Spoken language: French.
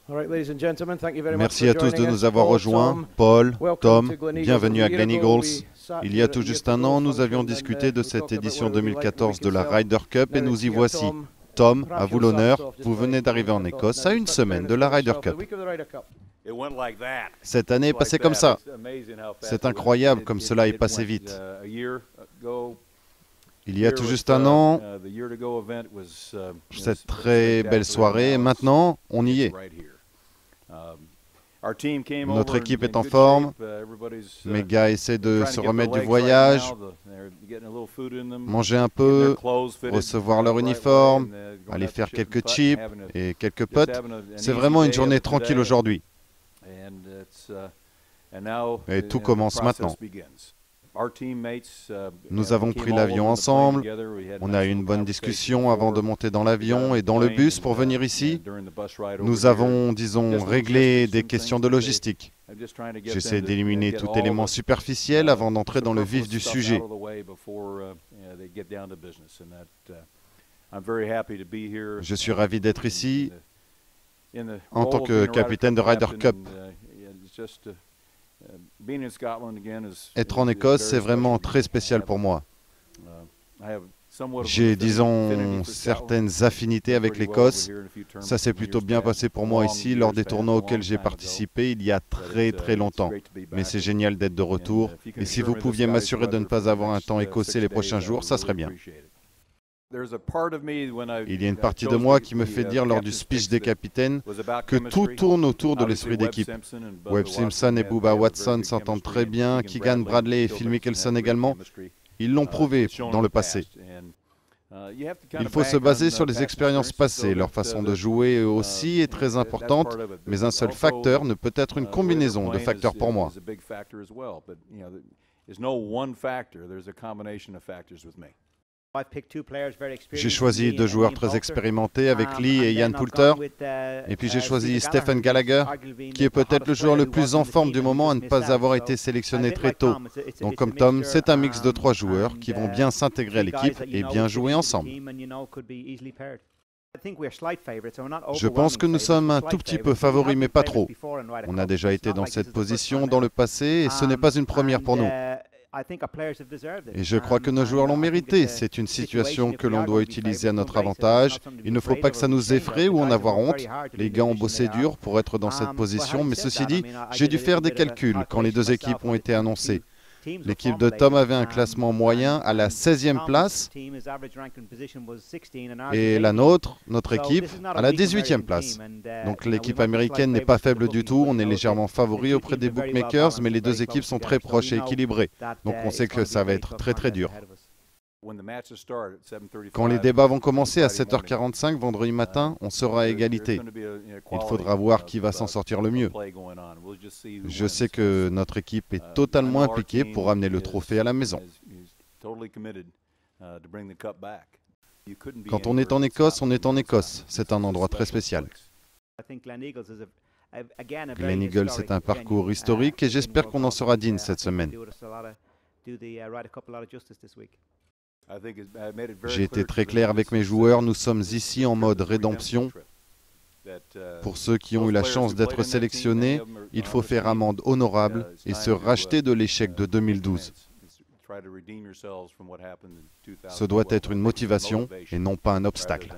Merci à tous de nous avoir rejoints. Paul, Tom, bienvenue à Glen Eagles. Il y a tout juste un an, nous avions discuté de cette édition 2014 de la Ryder Cup et nous y voici. Tom, à vous l'honneur, vous venez d'arriver en Écosse à une semaine de la Ryder Cup. Cette année est passée comme ça. C'est incroyable comme cela est passé vite. Il y a tout juste un an, cette très belle soirée, et maintenant, on y est. Notre équipe est en forme, mes gars essaient de se remettre du voyage, manger un peu, recevoir leur uniforme, aller faire quelques chips et quelques potes. C'est vraiment une journée tranquille aujourd'hui. Et tout commence maintenant. Nous avons pris l'avion ensemble, on a eu une bonne discussion avant de monter dans l'avion et dans le bus pour venir ici. Nous avons, disons, réglé des questions de logistique. J'essaie d'éliminer tout élément superficiel avant d'entrer dans le vif du sujet. Je suis ravi d'être ici en tant que capitaine de Ryder Cup. Être en Écosse, c'est vraiment très spécial pour moi. J'ai, disons, certaines affinités avec l'Écosse. Ça s'est plutôt bien passé pour moi ici lors des tournois auxquels j'ai participé il y a très longtemps. Mais c'est génial d'être de retour. Et si vous pouviez m'assurer de ne pas avoir un temps écossais les prochains jours, ça serait bien. Il y a une partie de moi qui me fait dire lors du speech des capitaines que tout tourne autour de l'esprit d'équipe. Webb Simpson et Bubba Watson s'entendent très bien, Keegan Bradley et Phil Mickelson également. Ils l'ont prouvé dans le passé. Il faut se baser sur les expériences passées. Leur façon de jouer aussi est très importante, mais un seul facteur ne peut être une combinaison de facteurs pour moi. J'ai choisi deux joueurs très expérimentés avec Lee et Ian Poulter. Et puis j'ai choisi Stephen Gallagher, qui est peut-être le joueur le plus en forme du moment à ne pas avoir été sélectionné très tôt. Donc comme Tom, c'est un mix de trois joueurs qui vont bien s'intégrer à l'équipe et bien jouer ensemble. Je pense que nous sommes un tout petit peu favoris, mais pas trop. On a déjà été dans cette position dans le passé et ce n'est pas une première pour nous. Et je crois que nos joueurs l'ont mérité. C'est une situation que l'on doit utiliser à notre avantage. Il ne faut pas que ça nous effraie ou en avoir honte. Les gars ont bossé dur pour être dans cette position, mais ceci dit, j'ai dû faire des calculs quand les deux équipes ont été annoncées. L'équipe de Tom avait un classement moyen à la 16e place et la nôtre, notre équipe, à la 18e place. Donc l'équipe américaine n'est pas faible du tout, on est légèrement favori auprès des bookmakers, mais les deux équipes sont très proches et équilibrées. Donc on sait que ça va être très dur. Quand les débats vont commencer à 7h45 vendredi matin, on sera à égalité. Il faudra voir qui va s'en sortir le mieux. Je sais que notre équipe est totalement impliquée pour ramener le trophée à la maison. Quand on est en Écosse, on est en Écosse. C'est un endroit très spécial. Glen Eagles, c'est un parcours historique et j'espère qu'on en sera digne cette semaine. J'ai été très clair avec mes joueurs, nous sommes ici en mode rédemption. Pour ceux qui ont eu la chance d'être sélectionnés, il faut faire amende honorable et se racheter de l'échec de 2012. Ce doit être une motivation et non pas un obstacle.